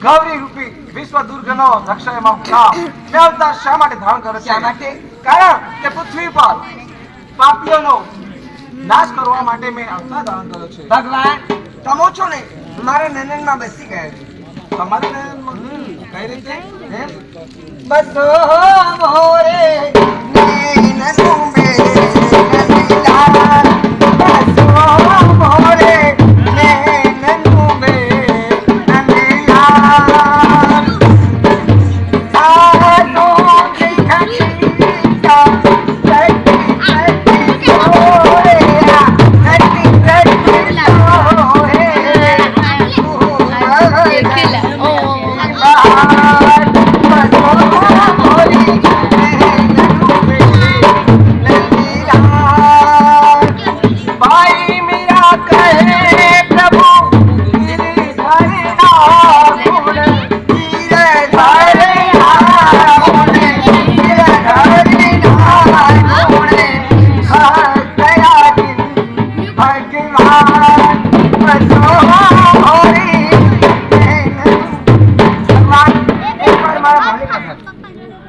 ગૌરી રૂપી વિશ્વ દુર્ગનો રક્ષાયમાં મેં અવતાર શા માટે ધારણ કર્યો? શા માટે? કારણ કે પૃથ્વી પર પાપીઓનો નાશ કરવા માટે મેં અવતાર ધારણ કર્યો છે. ભગવાન તમો છો ને મારા નયનમાં બેસી ગયા છે. તમારે કઈ રીતે? બસો મોરે નૈન તુમે નલીલા બસો મોરે નૈન તુમે નલીલા સાનો દેખીતા સતી સોરે સતી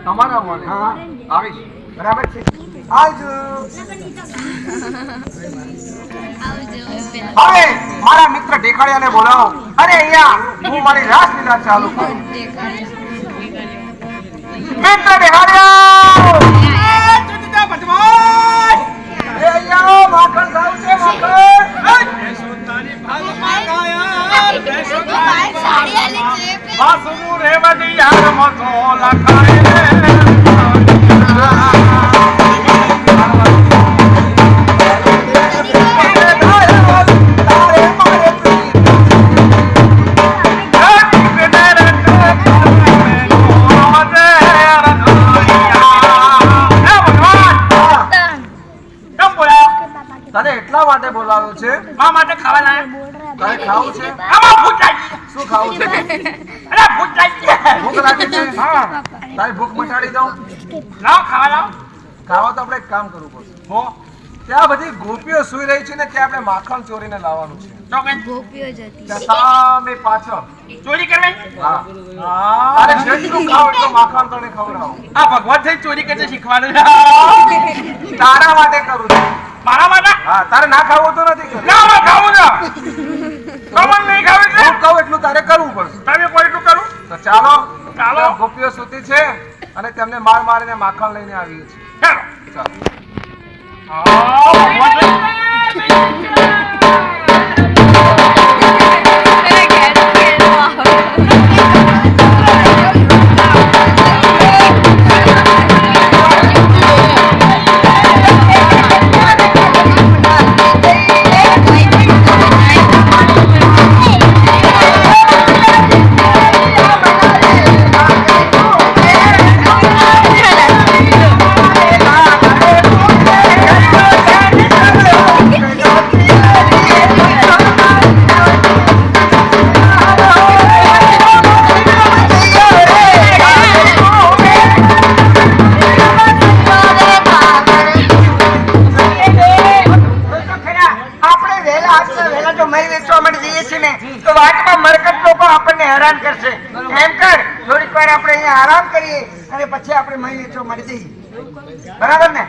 તમારા મને હા આવીશ. બરાબર છે. આવજો. હવે મારા મિત્ર ઢેખાડિયાને બોલાવો અને અહીંયા હું મારી રાસલીલા ચાલુ કરું. મિત્ર ઢેખાડિયા એ અહીંયા માખણ ખાવું છે. માખણ સુતાની ભાગમાં ગાયા સાડી આલી છે વાસુ રે બડી યાર મસો લખાય તને એટલા માટે બોલાવ્યો છે? આ માટે ખાવા લાયા. તારે ખાવું છે? આમાં ભૂખ લાગી. શું ખાવું છે? અરે ભૂખ લાગી. ભૂખ લાગી છે? હા. તારી ભૂખ મટાડી દઉં? લાવ ખાવા લાવ. ખાવા તો આપણે એક કામ કરવું પડશે. હો ત્યાં બધી ગોપીઓ સૂઈ રહી છે ને ત્યાં આપણે માખણ ચોરીને લાવવાનું છે. તો કઈ ગોપીઓ જતી ત્યાં સામે પાછળ. ચોરી કરવાની. હા. તારે જેટલું ખાવ એટલું માખણ તને ખવડાવું. આ ભગવાન થઈ ચોરી કરતે શીખવાનું. તારા માટે કરું છું. મારા માટે હા, તારે ના ખાવું તો નથી કરવું. ના ના ખાવું ના. કમન નહીં ખાવું છે. હું કહું એટલું તારે કરવું પડશે. તમે કોઈ એટલું કરું. તો ચાલો ચાલો. ગોપીઓ સૂતી છે અને તેમને માર મારીને માખણ લઈને આવીએ છીએ. ચાલો. ચાલો. હેરાન કરશે. એમ કર થોડીક વાર આપણે અહીંયા આરામ કરીએ અને પછી આપણે મહી વેચવા મળી જઈએ. બરાબર ને?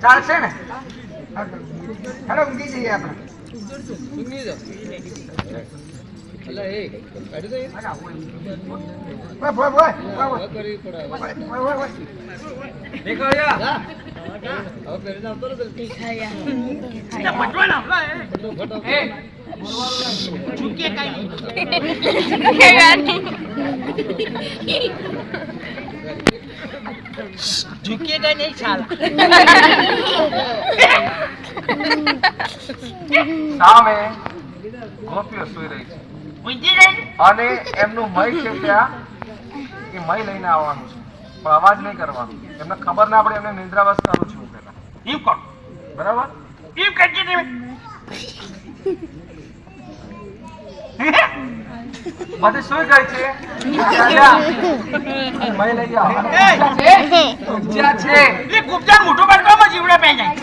ચાલશે ને? હેલો ઊંઘી જઈએ આપણે. झुकेगा नहीं साला. સામે ગોપીઓ સૂઈ રહી છે ઊંઘી જાય. અને એમનું મય છે ત્યાં એ મય લઈને આવવાનું છે પણ અવાજ નહીં કરવાનો. એમને ખબર ના પડે. એમને નિદ્રાવાસ કરું છું પેલા. એમ કર. બરાબર? એમ કરજે તમે. બધી સુઈ ગઈ છે. મય લઈ આવો. એ ઉપજા છે. ગુપ્તા મોટો બાળકો જીવડે પે જાય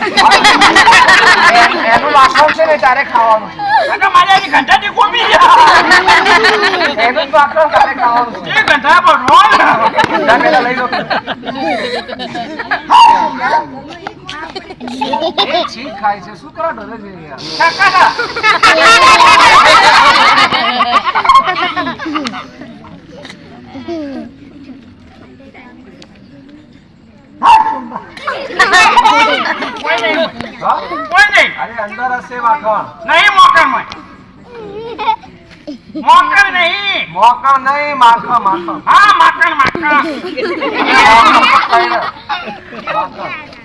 એનું માખણ છે ને તારે ખાવાનું અને મારે આની ઘંટાથી કોમી છે એનું જ માખણ તારે ખાવાનું છે એ ઘંટા પર રોલ જા પેલા લઈ લો એ છીક ખાય છે શું કરો ડરે છે યાર કાકા હા? કોઈ નહીં અરે અંદર હશે માખણ નહીં મોકણ મોકણ નહીં મોકણ નહીં માખણ માખણ હા માકણ માકણ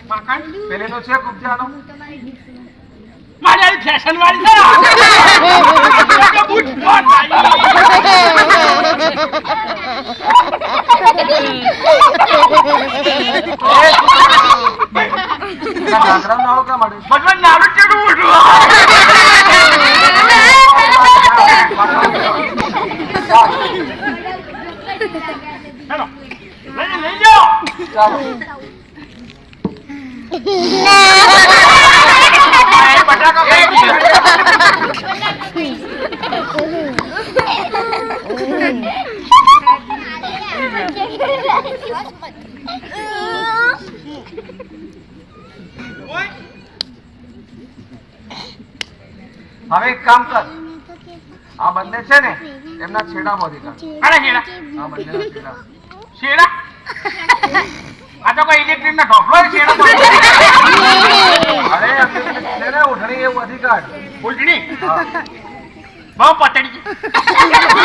માકણ પેલી નો છે કુબજાનો મારી આ ફેશન વાળી છે બૂટ કોણ ગાંધરામ નાળો ક્યાં મળે ભગવાન નાડું ચેડું ઉઠું હેલો લઈ જાઓ ચાલો બટાકો ખાઈ ગયો હવે એક કામ કર આ બંને છે ને એમના છેડા મોદી કર અરે શેડા આ બંનેના છેડા શેડા આ તો કોઈ ઇલેક્ટ્રિક ના ઢોકળો શેડા અરે છે ને ઉઠણી એવું અધિકાર ઉલટણી હા બહુ પતડી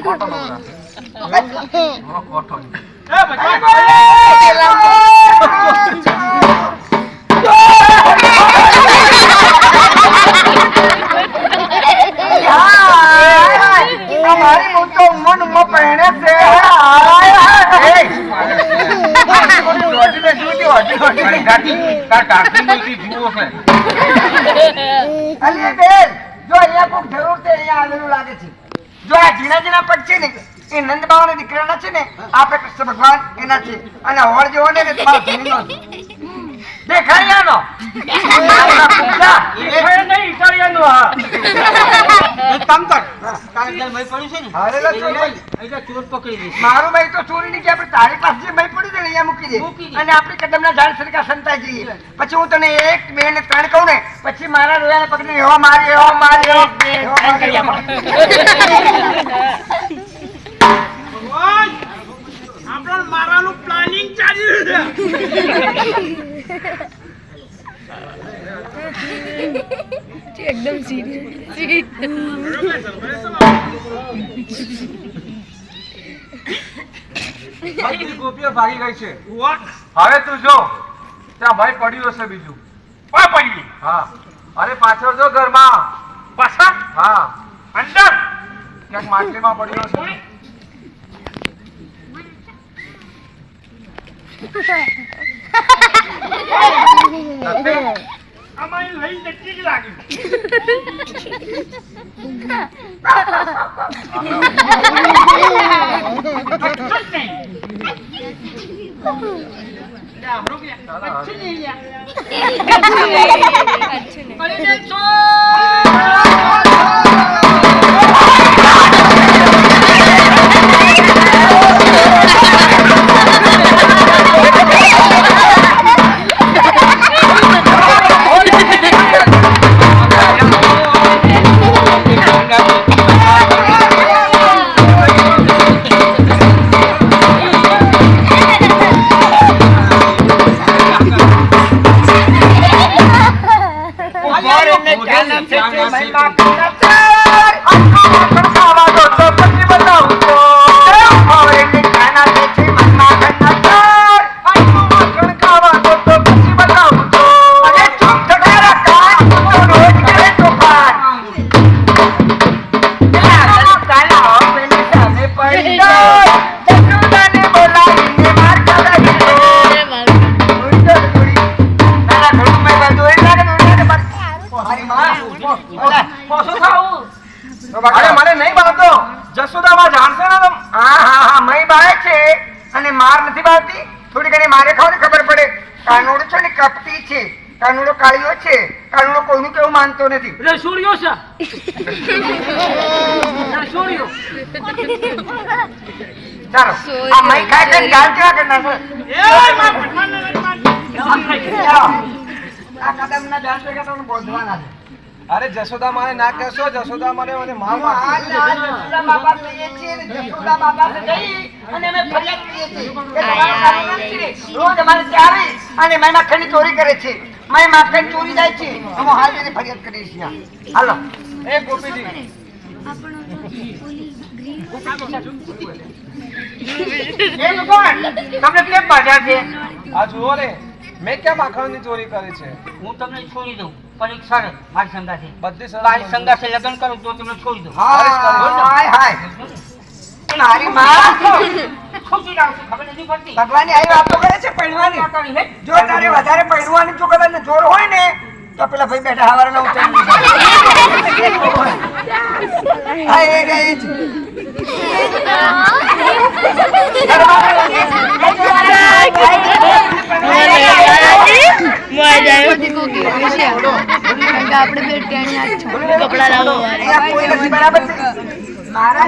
કોટો નવરા કોટો એ ભગવાન અમારી મોટો ઉમર પહેણે છે અલી બેન જો અહીંયા કોક જરૂર છે અહીંયા આવેલું લાગે છે જો આ ઝીણા ઝીણા પગ છે ને એ નંદ બાવાના દીકરાના છે ને આપણે કૃષ્ણ ભગવાન એના છે અને હોળ જેવો ને તમારા ધણીનો છે. દેખાય આનો નહીં ઇટાલિયનનું હા મારું ભાઈ તો ચોરી ની કે આપણે તારી પાસે જે ભાઈ પડી છે ને અહીંયા મૂકી દે અને આપણે કદમના ઝાડ સરખા સંતાઈ જઈએ પછી હું તને 1 2 ને 3 કહું ને પછી મારા રોયાને પકડીને એવો મારી એવો મારી એવો ભગવાન આપણને મારવાનું પ્લાનિંગ ચાલી રહ્યું છે एकदम सीरियस બધી ગોપીઓ ભાગી ગઈ છે વાહ હવે તું જો ત્યાં ભાઈ પડ્યું હશે બીજું કોઈ પડી હા અરે પાછળ જો ઘરમાં પાછા હા અંદર ક્યાંક માટલીમાં પડ્યો હશે અમારી લઈ જતી જ લાગી કચ્છું જ નહીં. લે, આપણું ક્યાં? કચ્છું જ નહીં લ્યા. અરે ને જશોદામાં જાણશે ને તમ? હા મય બાળે છે અને માર નથી બાળતી. થોડી ઘણી મારે ખાવ ને ખબર પડે. કાનુડો છે ને કપટી છે, કાનુડો કાળિયો છે, કાનુડો કોઈનું કેવું માનતો નથી. રસોડિયો છે રસોડિયો. ચાલો આ મય ખાય ખાઈને ગાળ કેવા કરી નાખે. ચાલો. આ કદમના ડાન્સ ભેગા તમને બોધવાના છે. અરે જશોદા માને ના કહેશો, જશોદા મને માર મારશે. જશોદા બાપા કહીએ છીએ ને, જશોદા બાપા જઈ અને અમે ફરિયાદ કરીએ છીએ કે તમારા કાનુડો છે, રોજ અમારે ત્યાં આવી અને મય માખણની ચોરી કરે છે, મય માખણ ચોરી જાય છે. અમે હાલ જઈને ફરિયાદ કરીએ છીએ. હાલો એ ગોપીજી, એ ભગવાન તમને કેમ બાધા છે? આ જુઓ ને, મેં ક્યાં માખણની ચોરી કરી છે? હું તમને છોડી દઉં પરીક્ષા રે મારી સંગાથે. બધી મારી સંગાથે લગ્ન કરું તો તમને છોડી દઉં. હાય હાય મારી માં ખોટી લાવું છું, ખબર નથી પડતી. ભગવાનની આવી વાતો કરે છે પહેરવાની. જો તારે વધારે પહેરવાની જો કદાચ જોર હોય ને તો પેલા ભાઈ બેઠા હવારના ઉતરી હા એ ગઈ જ. કપડા લાવો અહીંયા કોઈ નથી બરાબર છે. મારા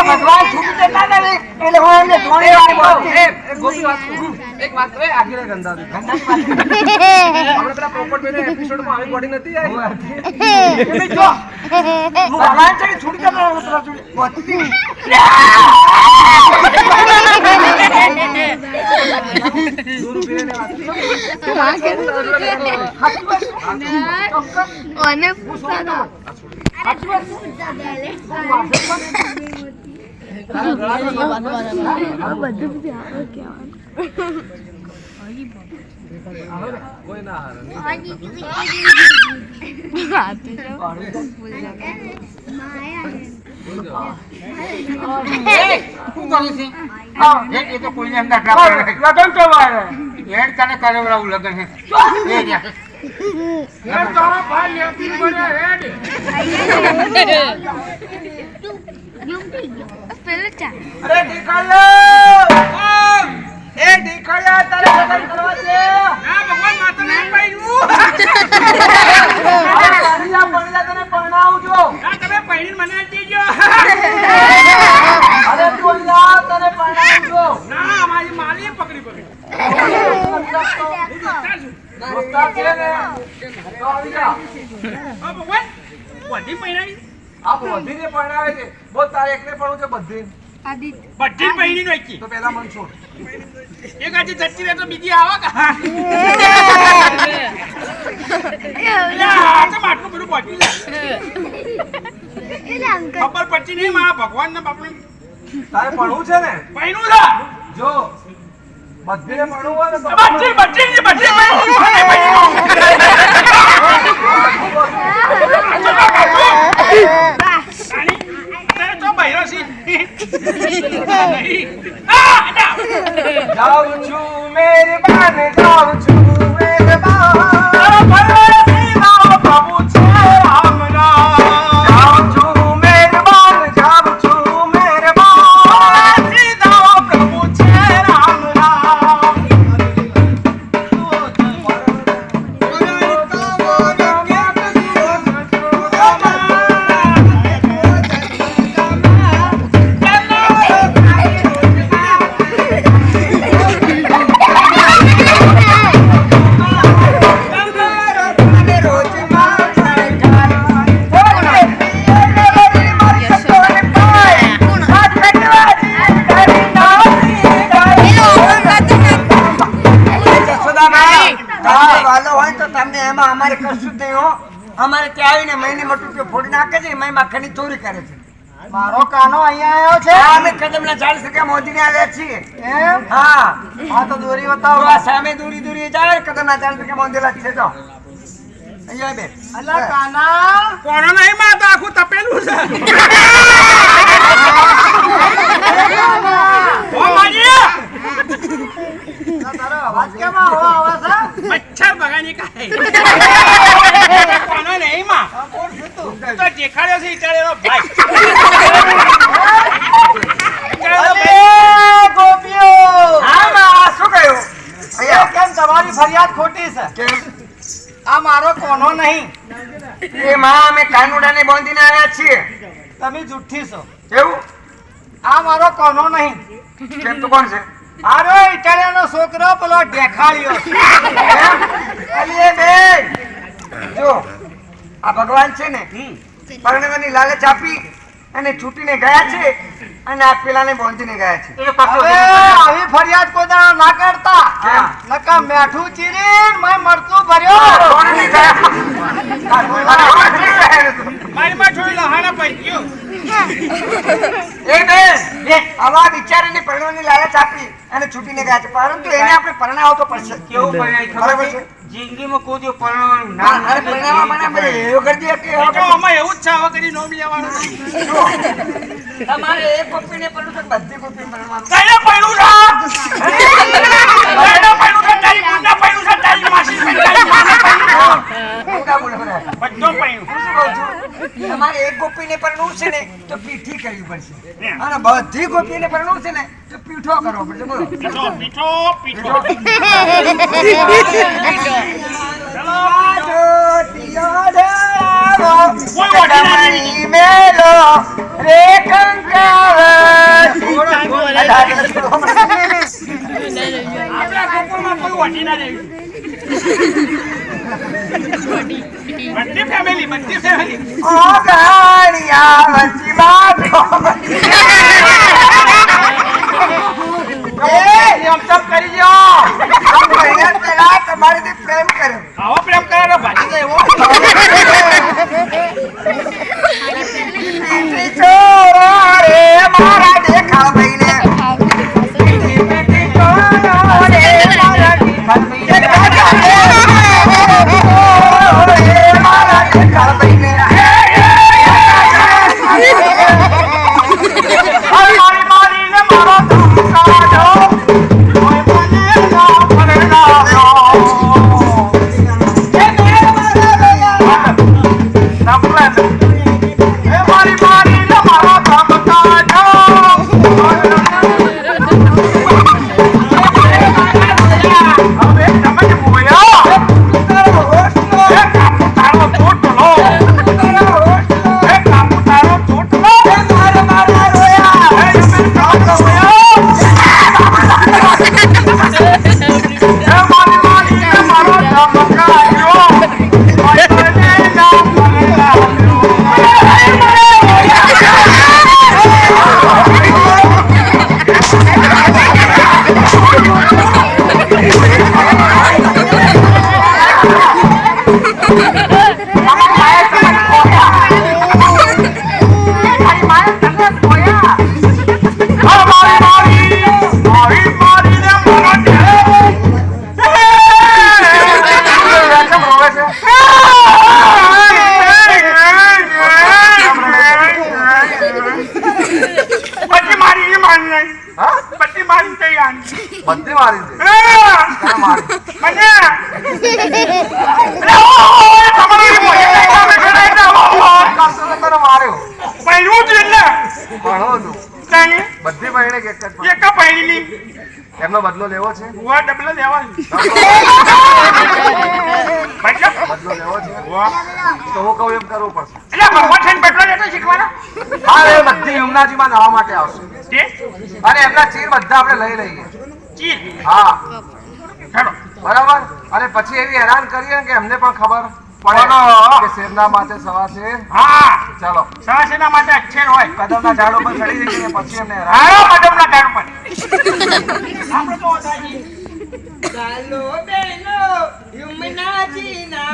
ભગવાન છૂટી જતા ને એટલે હું એમને ધોણી વાળી બોલતી. ગોપી વાત કહું. એક વાત કહે, આગળ એક ગંધારી. આપણે પેલા પોપટ બેને એપિસોડમાં આવી બોડી નથી આવી? એમને જો હું ભગવાન છે કે છૂટી જતા ને પેલા છૂટી બોલતી. દૂર ઉભી રહીને વાત કરી. અને પૂછતા કોઈ ના હારે નહીં. એ તો કોઈને અંદર લગન કરવાય હેડ તને કરેવડાવું લગન હે એ રહ્યા. તારા ભાઈ લેતી પડે હેડ. પેલો ચા અરે ઢીકળિયા! એ ઢીકળિયા, તારે લગન કરવા છે? ના ભગવાન માતા નહીં પાડ્યું. કન્યા પરણ્યા તને પરણાવું છું. ના તમે પૈણી મને દેજો. અરે તું યાર, તને પરણાવું છું. ના અમારી માલી પકડી પકડી. દોસ્તાર છે ને, તો આવી જા. ભગવાન બધી પૈણાવી આ બધીને પરણાવે છે. બોલ, તારે એકને પરણવું છે બધી? બધી પૈણી નાખી. તો પહેલા મન છોડ. એક આજે જતી રહે તો બીજી આવા કા. આ તો માટલું બધું પહોંચી જાય. ખબર પડતી નહીં મારા ભગવાન ના બાપને તારે પરણવું છે ને? પૈણું છે. જો બધીને પરણવું હોય ને તો બધી જાઉં છું મહેરબાન, જાઉં છું મહેરબાન. પ્રભુ છે રામના. જાઉં છું મહેરબાન, જાઉં છું મહેરબાન. સીધા પ્રભુ છે રામના. અમારે કશું જ નહીં હો. અમારે ત્યાં આવીને મહિને મટું ફોડી નાખે છે, મય માખણની ચોરી કરે છે. મારો કાનો અહીંયા આવ્યો છે. હા, અમે કદમના 40 ટકા મોદીને આવ્યા છીએ. એમ? હા આ તો દોરી તો બતાવો. આ સામે દૂરી દૂરી જાય કદમના 40 ટકા મોદેલા જ છે. તો અહીંયા બે અલા કાના, કોનો નહીં માં તો આખું તપેલું છે. ઓ માજી તારો અવાજ કેમ આવો આવે છે? મચ્છર બગાની કાય. કોનો નહીં. એ માં અમે કાનુડાને બાંધીને આવ્યા છીએ. તમે જુઠ્ઠી છો. એવું? આ મારો કોનો નહીં. કેમ તો કોણ છે? આરો ઇટાલિયાનો છોકરો પેલો દેખાડ્યો. અલી એ બેન, જો આ ભગવાન છે ને પરણવાની લાલચ આપી અને છૂટીને ગયા છે અને આ પેલાને બાંધીને ગયા છે. હવે આવી ફરિયાદ કોઈ દાડો ના કરતા. કેમ? નકા મેઠું ચીરીને મેં મરચું ભર્યો. કોણ નહીં ગયા? મારી માં છોડી લહાણા પડી ગયો. એ બેન, આવા વિચારીને પરણવાની લાલચ આપી અને છૂટીને ગયા છે, પરંતુ એને આપણે પરણાવવો તો પડશે. કેવું પરણાય ખબર બરાબર છે? છે? જિંદગીમાં કોઈ દિવસ પરણવાનું ના, અરે પરણાવવા માટે આપણે એવું કરી દઈએ કે તો આમાં એવું જ છે, હવે કદી નોમ લેવાનું નહીં. જો, તમારે એક ગોપીને પરણવું છે, બધી ગોપીને પરણવાનું. કઈને પડ્યું છે? કઈને પડ્યું છે? તારી બુના પડ્યું છે? તારી માસી છે? તારી માને પડ્યું છે? ઉડા બોલે બધા. બધો પડ્યું. હું શું કહું છું? તમારે એક ગોપીને પરણવું છે ને તો પીઠી કરવી પડશે અને બધી ગોપીને પરણવું છે ને તો પીઠો કરવો પડશે. બોલો. પીઠો, પીઠો, પીઠો. કમળી મેલો રે કંકાવતી. આપણા ગોકુળમાં કોઈ વટી ના રહેવું. બધી ફેમિલી, બધી ફેમિલી. ઓ ગાણિયા વચ્ચી બાધો. એમ ચમ કરી લ્યો. મહિના પહેલા તમારીથી પ્રેમ કર્યો. આવો પ્રેમ કરે ભાજી જાય એવો. પીઠી ચોરો રે મારા દેખાભાઈને. પીઠી પીઠી ચોરો રે મારા દેખાભાઈને. રે મારા દેખાભાઈને. મારી મારીને મારો ધમકાવ્યો. કોઈ મને ના પરણાવ્યો. એ મારી મારીને મારો ધમકાવ્યો. હવે તમે જ બોલ્યા. એ કાપુ તારો ચોટલો. એ કાપુ તારો ચોટલો. એ તમે કાપુ બોલ્યો. એ મારી મારીને મારો ધમકાવ્યો. કોઈ મને ના પરણાવ્યો. બધી મારી છે. ક્યાં મારી? તને માર્યો. ભણો તું. બધી બહેણે એક જ એમનો બદલો લેવો છે. બદલો લેવો છે તો હું કહું એમ કરવું પડશે. હા, એ બધી યમુનાજીમાં નાહવા માટે આવશે અને એમના ચીર બધા આપણે લઈ લઈએ. હા, બરાબર. અને પછી એવી હેરાન કરીએ કે એમને પણ ખબર પડે કે શેરના માટે સવા શેર. ચાલો, સવાસેના માટે અક્ષર હોય. કદમના ઝાડ ઉપર ચડી જઈએ પછી એમને હેરાન. આવો કદમના ઝાડ ઉપર. આપણે તો ઓછાજી. ચાલો બેનો યમુનાજી ના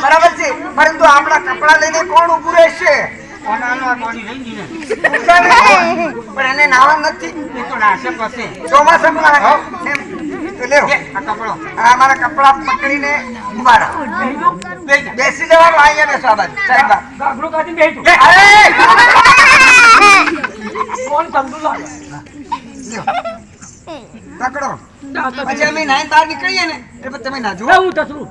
બરાબર છે, પરંતુ આપણા કપડા લઈને કોણ ઉભું રહેશે? પણ એને નાવા નથી. ચોમાસામાં તો લેવો આ કપડો આ મારા કપડા પકડીને ઉભા રહો બેસી જવાનું અહીંયા બેસો આ બાજુ સાહેબ ગાગડું કાઢીને બેસી તું. કોણ સમજુ લાગે? પકડો પછી અમે નાઈન બહાર નીકળીએ ને એ પછી તમે ના જુઓ હું તસરું.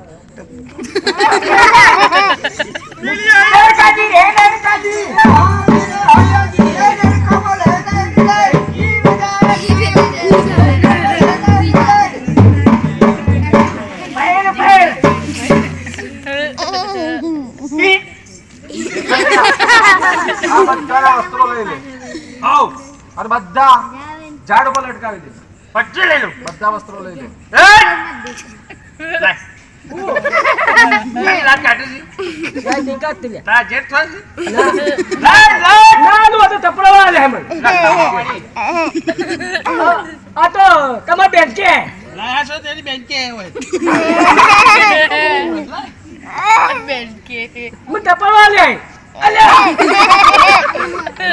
આ બધાના વસ્ત્રો લઈ લે આવ. અને બધા ઝાડ ઉપર લટકાવી દે પછી લઈ લઉં. બધા વસ્ત્રો લઈ લે લાય. લાય કાઢી દી. તારા જેઠ થાય છે? લાય, લાય. ના લો તો ચપડાવાળા લે હમણાં. આ તો તમાર બેન કે લાયા છો તેની બેન કે હોય. હું ચપડાવાળા લે અલ્યા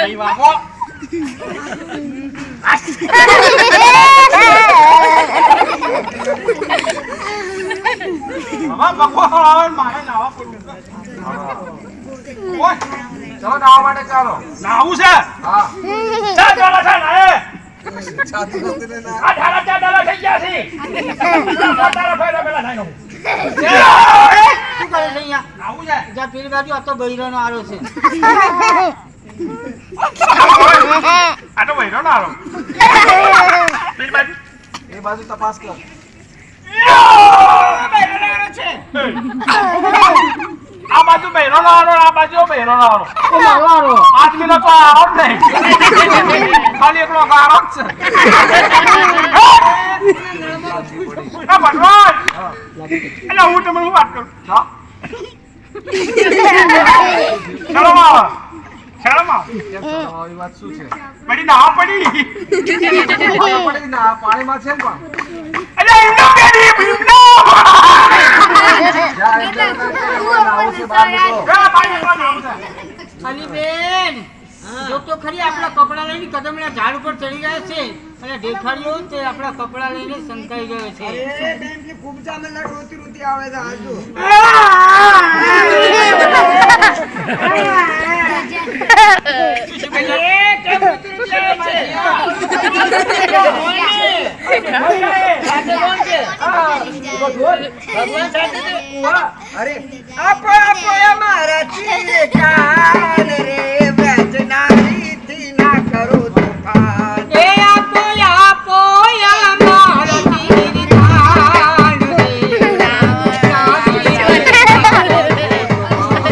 નહીં વાગો. હવે ભગવાન આવે ને મારે નાવા પડ્યું. ઓય, ચલો નાવા માટે ચાલો નાવું છે? હા ચા ડાલા છે નાયે. છાતી નથી ને ના. આ ડાલા ચા ડાલા થઈ ગયા છે. ડાલા ફેરા પેલા થાય નો. શું કરે છે અહીંયા? નાવું છે? જ્યાં પેલી બાજુ આ તો બૈરાનો આરો છે. આ તો વૈરો ના આલો. પેલી બાજુ. એ બાજુ તપાસ કર આ બાજુ બહેરો નો આરો, આ બાજુ બહેરો નો આરો. ઓ મારો આરો આદમીનો તો આરો જ નહીં. ખાલી એકલો આરો જ છે. આ ભગવાન! અલા, હું તમને શું વાત કરું? હા શરમ આવે. શરમ આવે. કેમ ચાલો આવી વાત શું છે પડી નાવા પડી. પડી ના પાણીમાં છે ને પણ અલા, એમનો પેલી, એમનો! જા એટલે નાવું છે બહાર નીકળો આ પાણીમાં નાવું છે. અલી બેન, જો તો ખરી આપણા કપડા લઈને કદમના ઝાડ ઉપર ચડી ગયા છે અને દેખાડ્યો તે આપણા કપડા લઈને સંતાઈ ગયો છે. ખૂબ ચામેલા રોતી રોતી આવે છે આજુ અરે આપો આપો અમારા ચીકાન રે વ્રજનારી થી ના કરો તોફાન એ આપો આપો અમારા તીરધાન રે.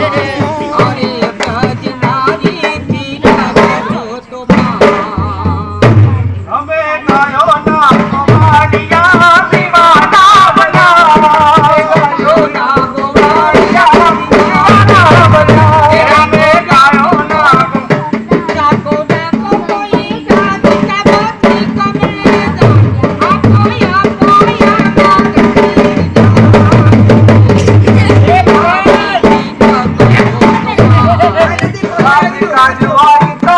અરે વ્રજનારી થી ના કરો તોફાન. અમે ગાયો ના કમાડિયા દીવાના બનાવ. ગાયો ના કમાડિયા દીવાના બનાવ. અમે ગાયો ના ડાકો ડાકો કોઈ ગાતી કાબતી કમરે આપો આપો રાજી રાજવારી તો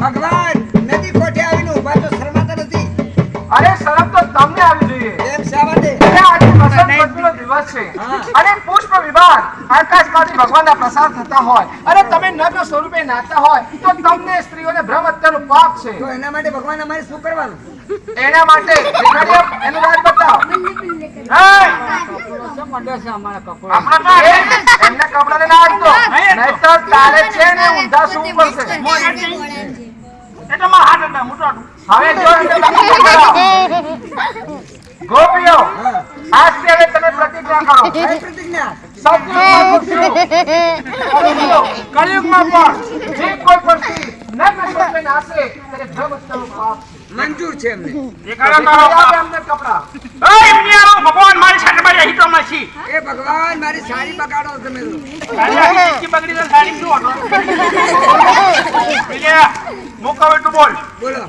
ભગવાન નદી કોઠે આવીને ઊભા તો શરમાતા નથી અરે શરમ તો તમને આવી જોઈએ એમ શા માટે અરે આજે વસંત પંચમીનો દિવસ છે અને પુષ્પ વિભાગ આકાશમાંથી ભગવાનના પ્રસાર થતા હોય અને તમે નગ્ન સ્વરૂપે નાચતા હોય તો તમને સ્ત્રીઓને ભ્રમ હત્યાનું પાપ છે તો એના માટે ભગવાન અમારે શું કરવાનું એના માટે દેખાડીએ એનું રાજ બતાવો શું મંડે છે અમારા કપડા? આપણા તો એમના કપડાને ના આપતો નહીતર તારે છે ને ઊંધા સૂવું પડશે એટલે મારા હાથ હતા મોટો હતો. હવે જો એમને બાકી કરાવો. ગોપીઓ આજથી હવે તમે પ્રતિજ્ઞા કરો કઈ પ્રતિજ્ઞા સતયુગમાં પૂછ્યું કળિયુગમાં પણ જે કોઈ પણ સ્ત્રી નગ્ન સ્વરૂપે નાચે તેને ભ્રમ હત્યાનું પાપ છે. મંજૂર છે એમને દેખાડો આપે તારો. એમને કપડાં ઓય, એમની આવો ભગવાન મારી સાથે મારી અહીં તો નથી. એ ભગવાન મારી સાડી બગાડો તમે તો તારી આખી જિંદગી બગડી તો સાડી શું હતો? બીજે, હું કહું એટલું બોલ. બોલો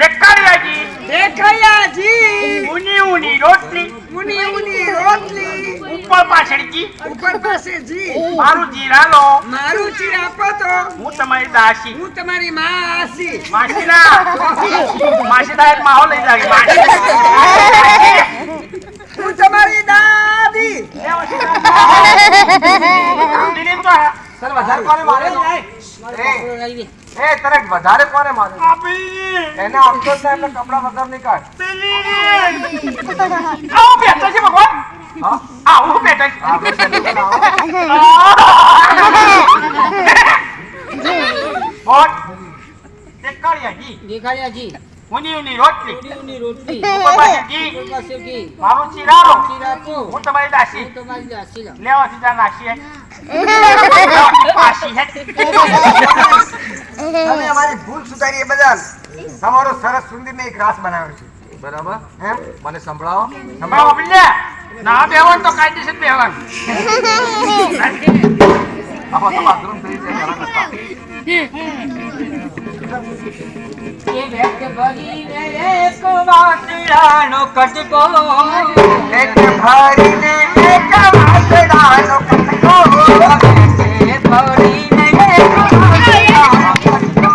દેખાડિયાજી દેખાયાજી ઊની ઊની રોટલી ઉની ઉની રોટલી ઉપર પાછળજી ઉપર પાસે જી મારું જીરાનો મારું ચીર આપો તો હું તમારી દાસી હું તમારી માસી માસીના માસીના એક માહો લઈ જાય માસી હું તમારી દાદી દિલીપ તો તને વધારે કોને મારે તો? એ તને વધારે કોને મારે? આપી એને આપતો જ ના એટલે કપડા વગર નહીં કાઢ. આવું બેઠા છે ભગવાન હા? આવું બેઠા છે આપણે સહેલું બનાવો. બોલ દેખાડિયાજી દેખાડિયાજી ઊની ઊની રોટલી ઊની રોટલી ઉપર પાછળજી ઉપર પાસેથી મારું ચીરારો ચીર આપો હું તમારી દાસી હું તમારી દાસી લાવ. લેવા સીધા નાસી પાસી હે તમે અમારી ભૂલ સુધારી એ બદલ તમારો સરસ સુંદરને એક રાસ બનાવ્યો છે બરાબર? એમ મને સંભળાવો. સંભાળો બિલ્લે ના બેહવાનું તો કાયદેસર બેહવાનું આમાં તો બાથરૂમ થઈ છે ઘણા નતા. એ બેઠ ભરીને એક વાસણાનો કટકો એક ભરીને એક વાસણાનો કટકો એ ભરીને એક વાસણાનો કટકો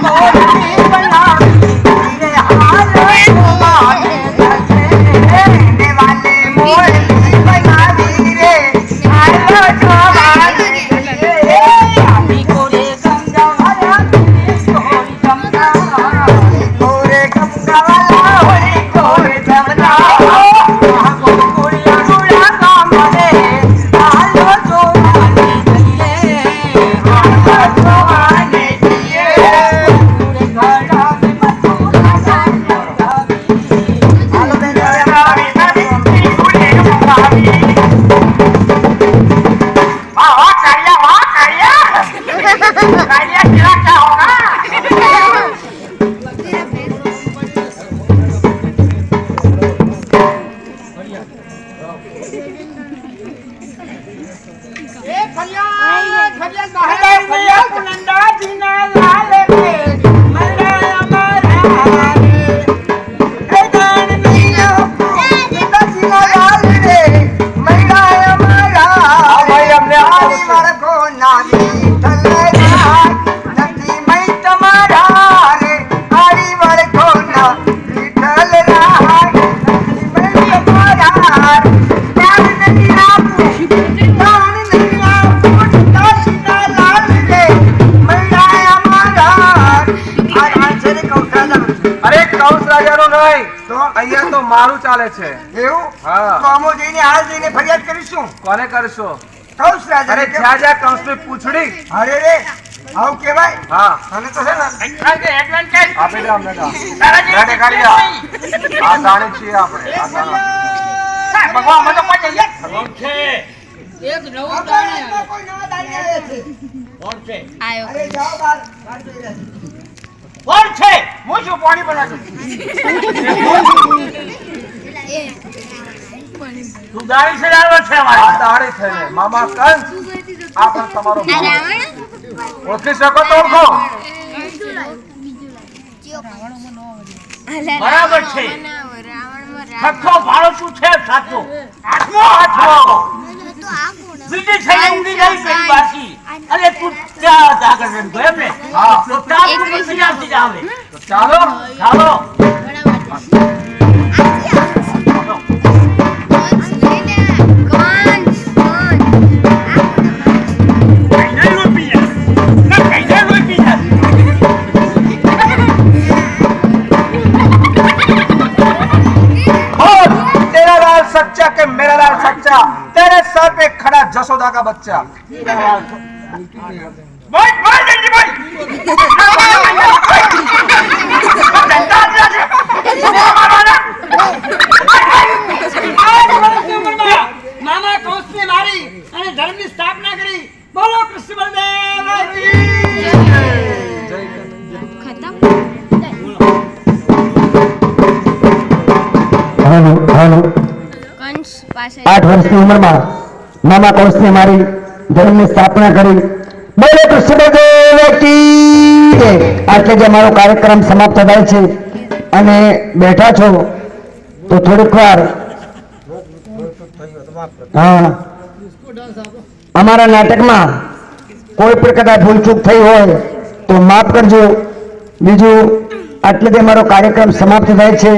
મોરબી બનાવી રે હાલો માને વાલે મોરબી બનાવી રે હાલો જવાને આપી કોરે ગંગાવાળા કોરી ગંગાવાળા કોરે ગંગાવાલા હોરી કોરે જમના કોરિયા ગુડા ગામરે હાલો જોવાને જઈએ હાલો જવાને જીએ પૂરે ઘડા મે મથુરા સાંભળાવી હાલો બેટા અરે કૌશ રાજાનું નહીં તો અહીંયા તો મારું ચાલે છે. એવું હા. તો અમો જઈને હાલ જઈને ફરિયાદ કરીશું કોને કરશો? કૌશ રાજા અરે જ્યાં જ્યાં કંસની પૂંછડી. અરે રે આવું કેવાય હા અને તો છે ને આપી દે અમને તો. ગાડે કાઢી જા. આ જાણે છીએ આપણે આ જાણો. ભગવાન મને કોઈ જઈએ એક નવું દાણે કોઈ નવા દાડી આવે છે કોણ છે અરે જાઓ બહાર બહાર જઈ રહ્યા છે. કોણ છે હું શું પાણી બનાવું તું દાડી છે લાવો છે આ મારે દાઢી થઈને મામા કંસ આ પણ તમારો ભાઈ. ઓળખી શકો તો ઓળખો. બરાબર છે સચ્ચો ભાડો શું છે સાચો આઠમો બીજી છે ઊંડી ગઈ પેલી બાકી અરે તું ત્યાં આગળ એમ ગયો ને હા તો ત્યાં તું પછી આવતી જ આવે તો ચાલો. ચાલો કઈને રોપી જા ના કઈને રોપી જા और तेरा लाल सच्चा के मेरा लाल सच्चा तेरे सर पे खड़ा जसोदा का बच्चा. બોલ બોલ જલ્દી બોલ મામા કૌશને મારી અને ધર્મની સ્થાપના કરી બોલો કૃષ્ણ બલદેવ હાલો કંસ પાસે 8 વર્ષની ઉંમરમાં મામા કૌશને મારી ધર્મની સ્થાપના કરી બોલો કૃષ્ણ ભગવાન કી જય. આટલે જે અમારો કાર્યક્રમ સમાપ્ત થાય છે અને બેઠા છો તો થોડીક વાર હા અમારા નાટકમાં કોઈ પણ કદાચ ભૂલચૂક થઈ હોય તો માફ કરજો. બીજું આટલે જે અમારો કાર્યક્રમ સમાપ્ત થાય છે